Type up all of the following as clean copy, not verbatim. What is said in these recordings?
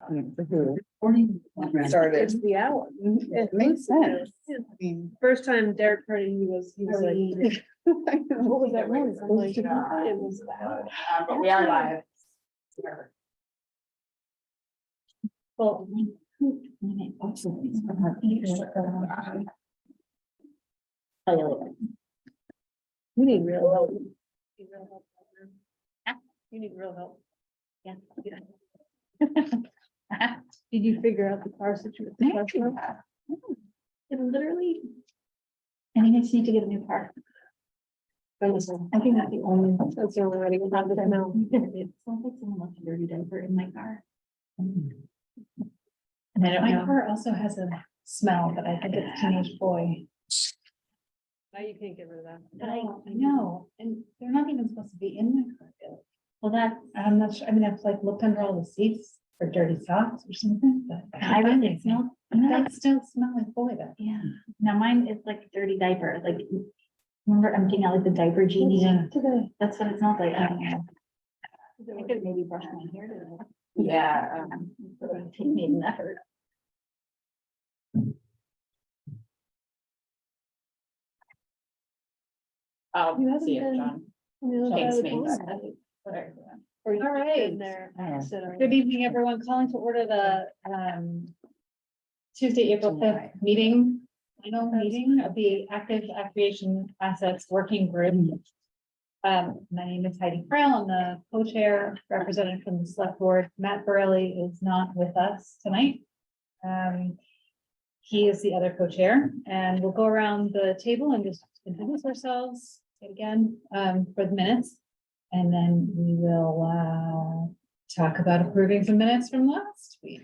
Started. It's the hour. It makes sense. Yeah. I mean, First time Derek heard it, he was like, what was that noise? I'm like, it was loud. We are live. Well, we need real help. Need real help, partner. You need real help. Yeah. Did you figure out the car situation? It literally. I think I just need to get a new car. I think that's the only. That's the only way to get out of it now. It sounds like someone left a dirty diaper in my car. And I don't My know. car also has a smell, but I think it's teenage boy. Now you can't get rid of that. But I know, and they're not even supposed to be in my car. Well, that, I'm not sure, I mean, I've like looked under all the seats for dirty socks or something, but. I really smell. That still smell like boy though. Yeah, now mine is like a dirty diaper, like, remember emptying out like the diaper genie? Yeah. That's what it smells like. I don't know. I could maybe brush my hair today. Yeah. He made an effort. You Oh, haven't see it, been- John. On the other side Thanks, of the Mace. corner. Whatever. Or you All just right. been there, Yeah. sit on- Good evening, everyone. Calling to order the Tuesday, April 5th meeting, final meeting of the Active Recreation Assets Working Group. My name is Heidi Frail. I'm the co-chair representative from the select board. Matt Borelli is not with us tonight. He is the other co-chair, and we'll go around the table and just introduce ourselves again for the minutes. And then we will talk about approving some minutes from last week.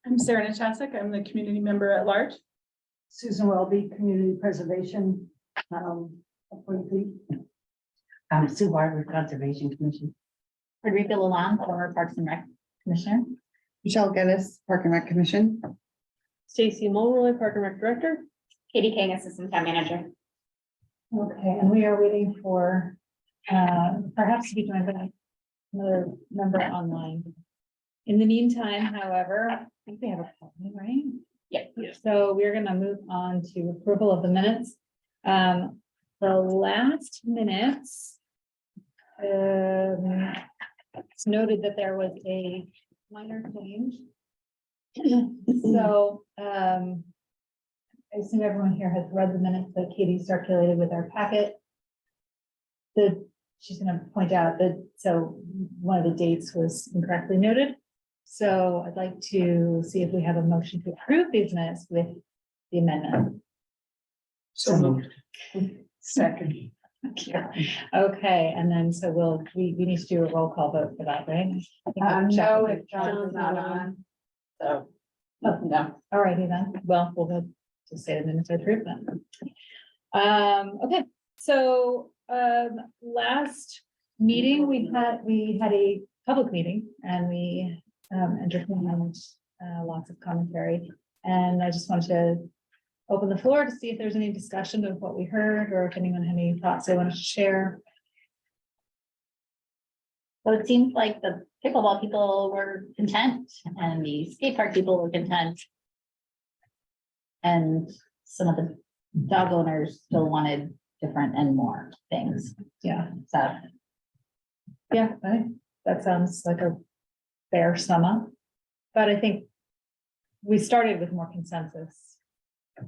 I'm Sarah Nachasik. I'm the community member at large. Susan Welby, Community Preservation, appointee. Sue Barber, Conservation Commission. Frederica Lalonde, former Parks and Rec Commissioner. Michelle Geddes, Park and Rec Commission. Stacy Mulroy, Park and Rec Director. Katie King, Assistant Town Manager. Okay, and we are waiting for perhaps to be joined by another member online. In the meantime, however, I think we have a problem, right? Yeah. So we're gonna move on to approval of the minutes. The last minutes. It's noted that there was a minor change. So, I assume everyone here has read the minutes that Katie circulated with our packet. She's gonna point out that, so one of the dates was incorrectly noted. So I'd like to see if we have a motion to approve these minutes with the amendment. So moved. Second. Okay, and then so we need to do a roll call vote for that, right? I think I'll check No, with- if John's not on. So, Oh, no. all righty then. Well, we'll go to say the minutes are approved then. Okay, so, last meeting, we had a public meeting and we, entertained, lots of commentary. And I just wanted to open the floor to see if there's any discussion of what we heard or if anyone had any thoughts they wanted to share. So it seems like the pickleball people were content and the skate park people were content. And some of the dog owners still wanted different and more things. Yeah, So yeah, I think that sounds like a fair sum up. But I think we started with more consensus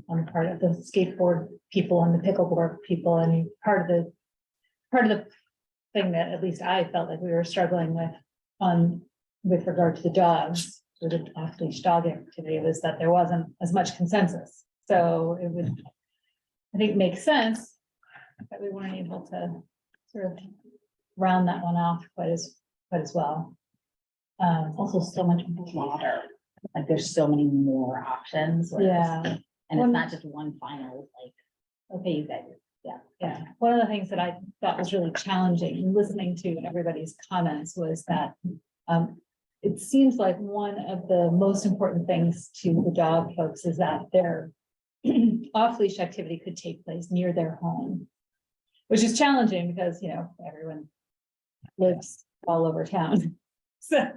on the part of the skateboard people and the pickleboard people, and part of the thing that at least I felt like we were struggling with regard to the dogs, with the off-leash dog activity, was that there wasn't as much consensus. So it would, I think, make sense that we weren't able to sort of round that one off quite as well. also so much broader, like there's so many more options. where it's- Yeah. And Well, it's not just one final, like, okay, you guys, Yeah, one of the things that I thought was really challenging in listening to everybody's comments was that it seems like one of the most important things to the dog folks is that their off-leash activity could take place near their home, which is challenging because, you know, everyone lives all over town. So,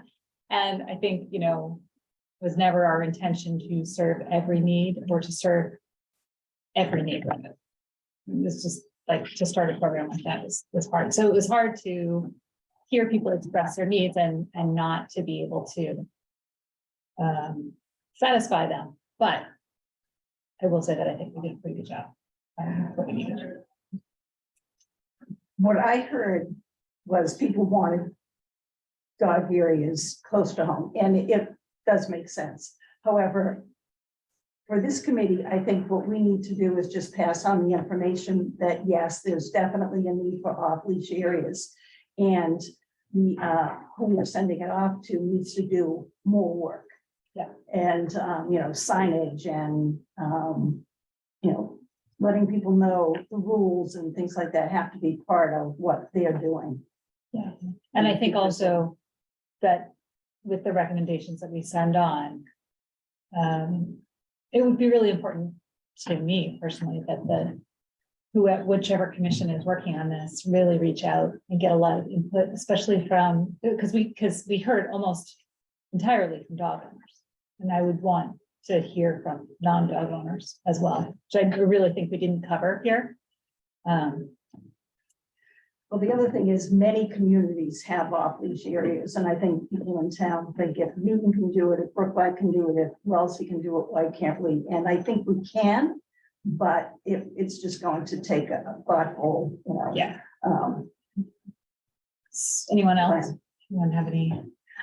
And I think, you know, it was never our intention to serve every need or to serve every neighborhood. It's just like to start a program like that was hard. So it was hard to hear people express their needs and not to be able to satisfy them. But I will say that I think we did a pretty good job. What we needed. What I heard was people wanted dog areas close to home, and it does make sense. However, for this committee, I think what we need to do is just pass on the information that, yes, there's definitely a need for off-leash areas. And the, who we're sending it off to needs to do more work. Yeah. And, you know, signage and, you know, letting people know the rules and things like that have to be part of what they're doing. Yeah, and I think also that with the recommendations that we send on, it would be really important to me personally that whichever commission is working on this really reach out and get a lot of input, especially from, because we heard almost entirely from dog owners. And I would want to hear from non-dog owners as well, which I really think we didn't cover here. Well, the other thing is many communities have off-leash areas, and I think people in town think if Newton can do it, if Brookline can do it, if Wellesley can do it, why can't we? And I think we can, but it's just going to take a thoughtful, you know. Yeah. Um, Anyone else? Anyone have any?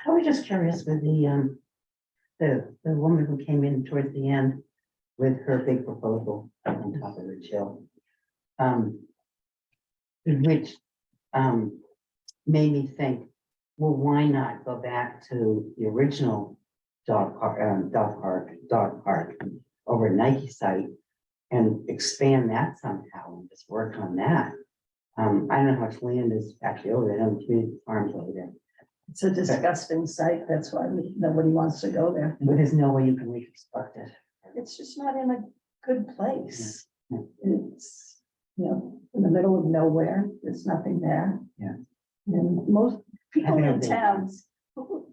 I was just curious with the woman who came in towards the end with her big proposal on top of the chill. Which made me think, well, why not go back to the original dog park over at Nike site and expand that somehow and just work on that. I don't know how much land is actually over there, the community farms over there. It's a disgusting site. That's why nobody wants to go there. But there's no way you can reconstruct it. It's just not in a good place. Yeah. It's, you know, in the middle of nowhere. There's nothing there. Yeah. And most people Having a in big towns,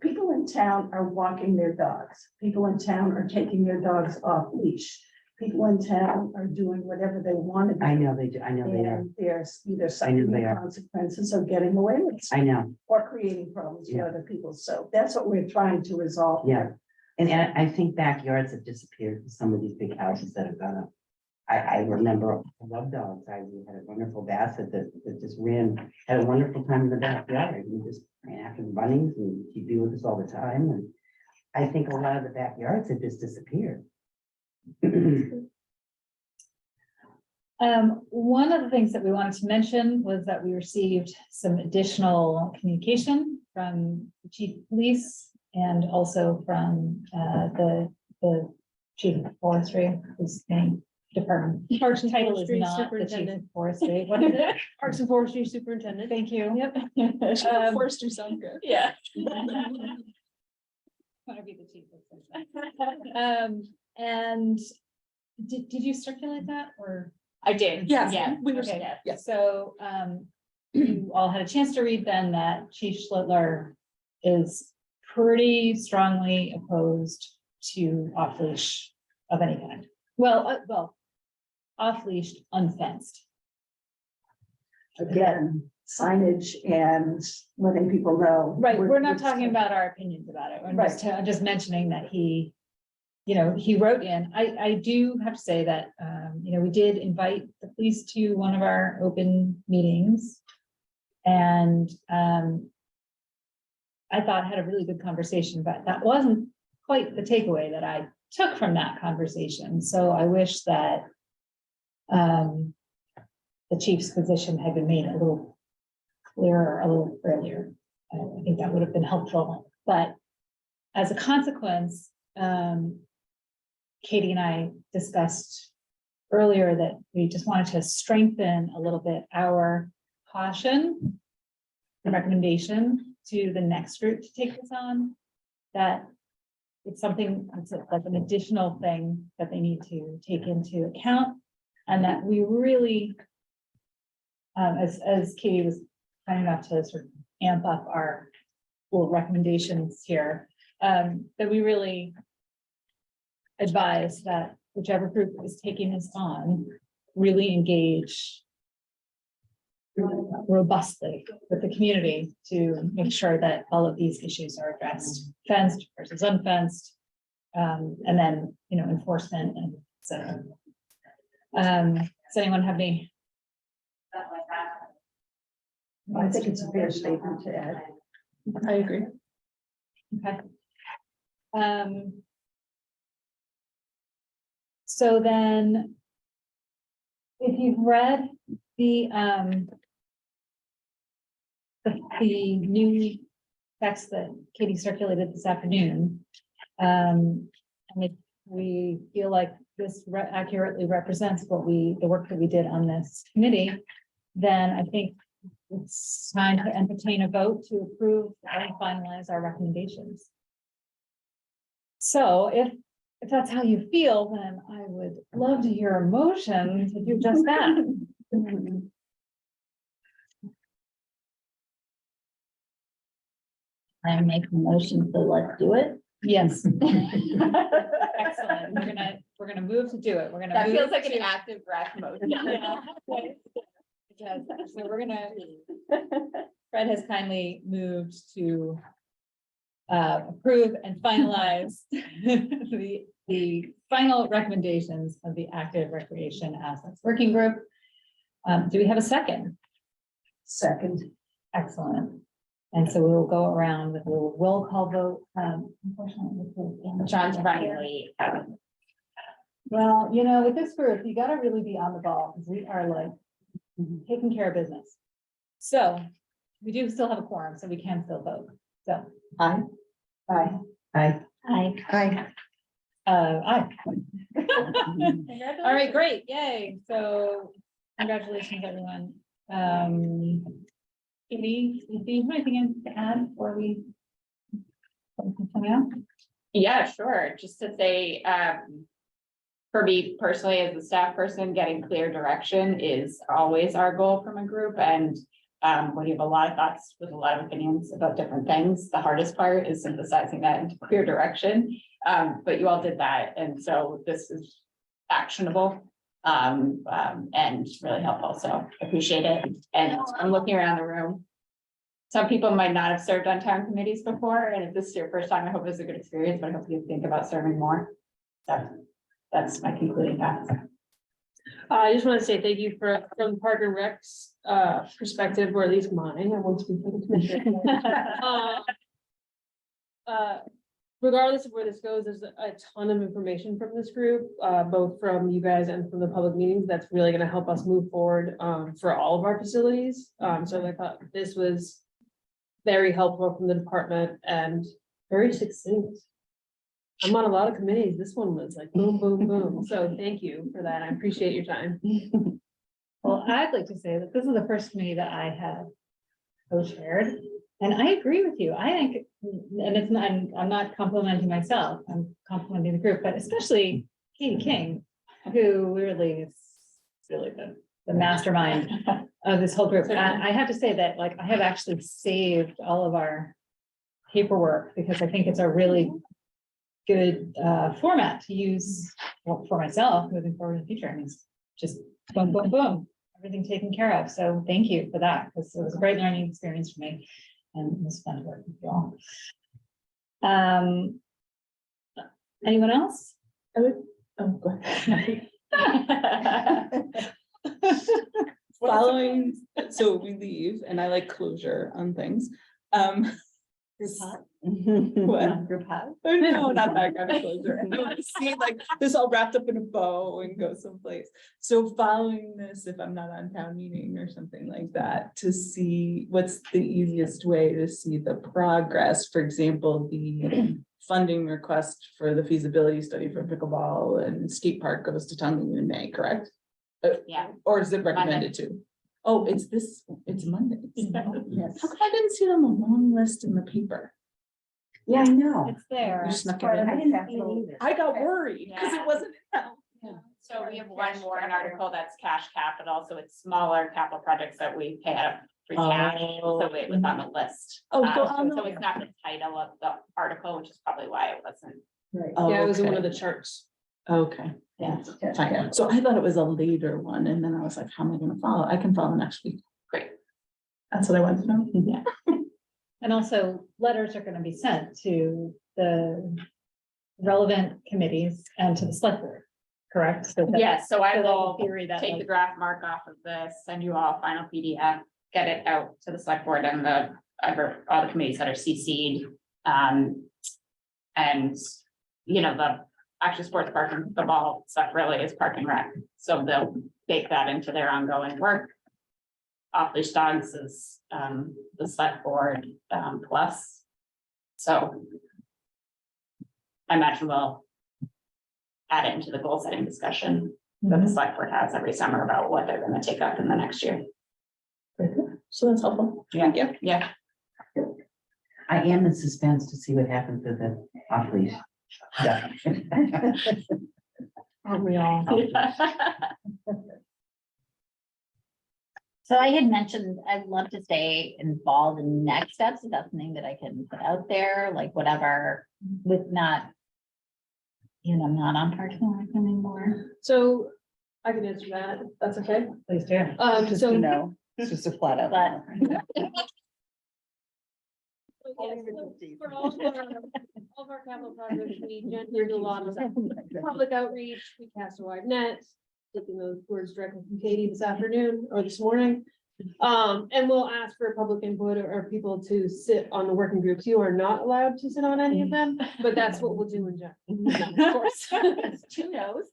people in town are walking their dogs. People in town are taking their dogs off leash. People in town are doing whatever they want to do. I know they do. I know they are. And there's either I know suffering they the are. consequences of getting away with it I know. or creating problems for Yeah. other people. So that's what we're trying to resolve. Yeah. And I think backyards have disappeared for some of these big houses that have gone up. I remember, I love dogs. We had a wonderful basset that just had a wonderful time in the backyard. We just ran after the bunnies and he'd be with us all the time. And I think a lot of the backyards have just disappeared. One of the things that we wanted to mention was that we received some additional communication from the chief of police and also from the chief of forestry, whose name department. Parks and Title is Forestry not the chief of Superintendent. forestry. What is it? Parks and Forestry Superintendent. Thank you. Yep. Forced sound good. Yeah. Want to be the chief of and did you circulate that or? I did. Yeah. We were, Okay. yes. So, you all had a chance to read then that Chief Schlittler is pretty strongly opposed to off leash of any kind. Well, off leash, unfenced. Again, signage and letting people know. Right, we're not talking about our opinions about it. I'm just mentioning that he, you know, he wrote in, I do have to say that, you know, we did invite the police to one of our open meetings. And I thought had a really good conversation, but that wasn't quite the takeaway that I took from that conversation. So I wish that the chief's position had been made a little clearer, a little earlier. I think that would have been helpful, but as a consequence, Katie and I discussed earlier that we just wanted to strengthen a little bit our caution and recommendation to the next group to take this on, that it's something, it's like an additional thing that they need to take into account, and that we really, as Katie was kind enough to sort of amp up our little recommendations here, that we really advise that whichever group is taking this on, really engage robustly with the community to make sure that all of these issues are addressed, fenced versus unfenced. And then, you know, enforcement and et cetera. Does anyone have any? I think it's a fair statement to add. I agree. Okay. So then, if you've read the new text that Katie circulated this afternoon, and if we feel like this accurately represents the work that we did on this committee, then I think it's time to entertain a vote to approve and finalize our recommendations. So if that's how you feel, then I would love to hear a motion to do just that. I make a motion, so let's do it. Yes. Excellent. We're gonna move to do it. We're gonna. That move feels like an to- active rec motion. Yeah. Yes, so we're gonna, Fred has kindly moved to approve and finalize the final recommendations of the Active Recreation Assets Working Group. Do we have a second? Second, Excellent. And so we will go around with a little roll call vote. Unfortunately, John's running late. well, you know, with this group, you gotta really be on the ball, because we are like taking care of business. So we do still have a quorum, so we can still vote. So, aye. Aye. I, Aye. aye. All right, great, yay. So congratulations, everyone. Katie, do you have anything to add before we? Something else? Yeah, sure. Just to say, for me personally, as a staff person, getting clear direction is always our goal from a group. And when you have a lot of thoughts with a lot of opinions about different things, the hardest part is synthesizing that into clear direction. But you all did that. And so this is actionable and really helpful. So appreciate it. And I'm looking around the room. Some people might not have served on town committees before, and if this is your first time, I hope it's a good experience, but I hope you think about serving more. So that's my concluding thoughts. I just want to say thank you from the Park and Rec's perspective, or at least mine. I won't speak for the commission. Regardless of where this goes, there's a ton of information from this group, both from you guys and from the public meetings. That's really going to help us move forward for all of our facilities. So I thought this was very helpful from the department and very succinct. I'm on a lot of committees. This one was like boom, boom, boom. So thank you for that. I appreciate your time. Well, I'd like to say that this is the first committee that I have co-chaired, and I agree with you. I think, and it's not, I'm not complimenting myself, I'm complimenting the group, but especially Katie King, who really is really the mastermind of this whole group. I have to say that, like, I have actually saved all of our paperwork because I think it's a really good format to use for myself moving forward in the future. And it's just boom, boom, boom, everything taken care of. So thank you for that, because it was a great learning experience for me and it was fun to work with you all. Anyone else? Go ahead. Following, so we leave and I like closure on things. What? group hug. Oh, no, not that kind of closure. I want to see like this all wrapped up in a bow and go someplace. So following this, if I'm not on town meeting or something like that, to see what's the easiest way to see the progress. For example, the funding request for the feasibility study for pickleball and skate park goes to town meeting in May, correct? Yeah. Or is it recommended to? Oh, it's Monday. Yes. How come I didn't see it on the long list in the paper? Yeah, I know. It's there. You snuck it Part of in. I the didn't see capital. it either. I got worried because Yeah. it wasn't. So we have one more article that's cash capital, so it's smaller capital projects that we pay out of free cash, so it was on the list. Oh, so on So the- it's not the title of the article, which is probably why it wasn't. Right. Yeah, it was in one of Okay. the charts. Okay, Yeah. fine. So I thought it was a later one, and then I was like, how am I gonna follow? I can follow next week. Great. That's what I wanted to know. Yeah. And also, letters are gonna be sent to the relevant committees and to the select board, correct? So that- Yes, so I so that in will theory that, take the like, draft mark off of this, send you all a final PDF, get it out to the select board and all the committees that are CC'd. And, you know, the actual sports park and football stuff really is park and rec, so they'll bake that into their ongoing work. Off leash dogs is, the select board, plus. So. I imagine we'll add it into the goal setting discussion that the select board has every summer about what they're gonna take up in the next year. So that's helpful. Yeah. Yep. Yeah. I am in suspense to see what happens with the off leash. Yeah. aren't we all? So I had mentioned, I'd love to stay involved in next steps. Is that something that I can put out there, like whatever, with not. You know, I'm not on Parks and Rec anymore. So I can answer that, if that's okay. Please do. Just So. to know, it's just a flat out. But For all of our capital projects, we generally do a lot of public outreach, we cast a wide net. Taking those words directly from Katie this afternoon or this morning. And we'll ask for public input or people to sit on the working groups. You are not allowed to sit on any of them, but that's what we'll do in general. No, of course. Who knows?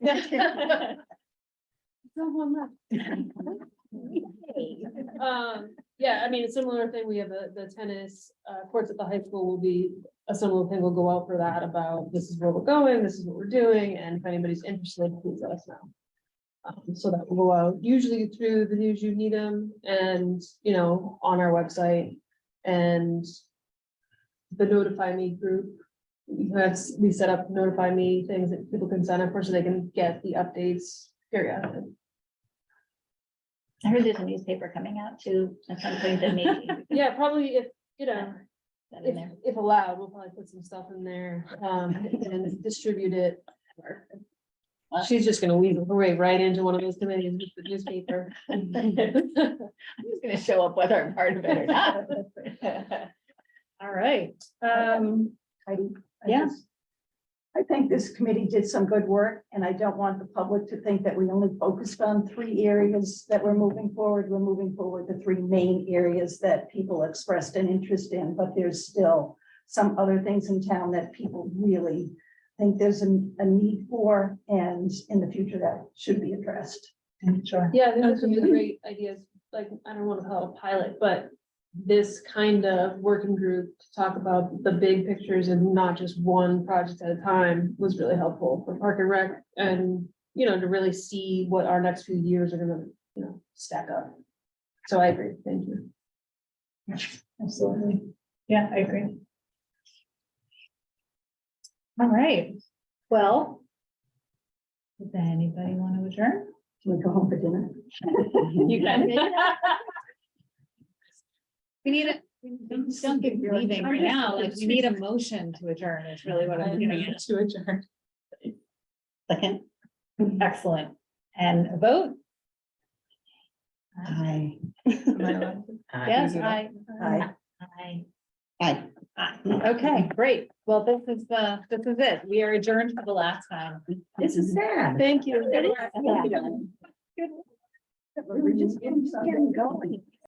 Yeah, I mean, a similar thing, we have the tennis courts at the high school will be, a similar thing will go out for that about this is where we're going, this is what we're doing, and if anybody's interested, please let us know. So that will go out usually through the News You Needham and, you know, on our website and the Notify Me group. We set up Notify Me things that people can sign up for so they can get the updates periodically. I heard there's a newspaper coming out too, at some point that maybe. Yeah, probably if, you know, that in there. if allowed, we'll probably put some stuff in there, and distribute it. She's just gonna weasel her way right into one of those committees with the newspaper. I'm just gonna show up whether I'm part of it or not. All right. Yeah. I think this committee did some good work, and I don't want the public to think that we only focused on 3 areas that we're moving forward. We're moving forward the 3 main areas that people expressed an interest in, but there's still some other things in town that people really think there's a need for, and in the future that should be addressed. Sure. Yeah, I think those are really great ideas, like, I don't wanna call it a pilot, but this kind of working group to talk about the big pictures and not just one project at a time was really helpful for Park and Rec and, you know, to really see what our next few years are gonna, you know, stack up. So I agree, thank you. Absolutely. Yeah, I agree. All right, well. Does anybody want to adjourn? Can we go home for dinner? You can. We need a, don't get leaving right now, like, we need a motion to adjourn, is really what I'm getting at. To adjourn. Second. Excellent. And a vote? Aye. Yes, I. Aye. Aye. Aye. Okay, great. Well, this is it. We are adjourned for the last time. This is sad. Thank you. Yeah. We're just getting going.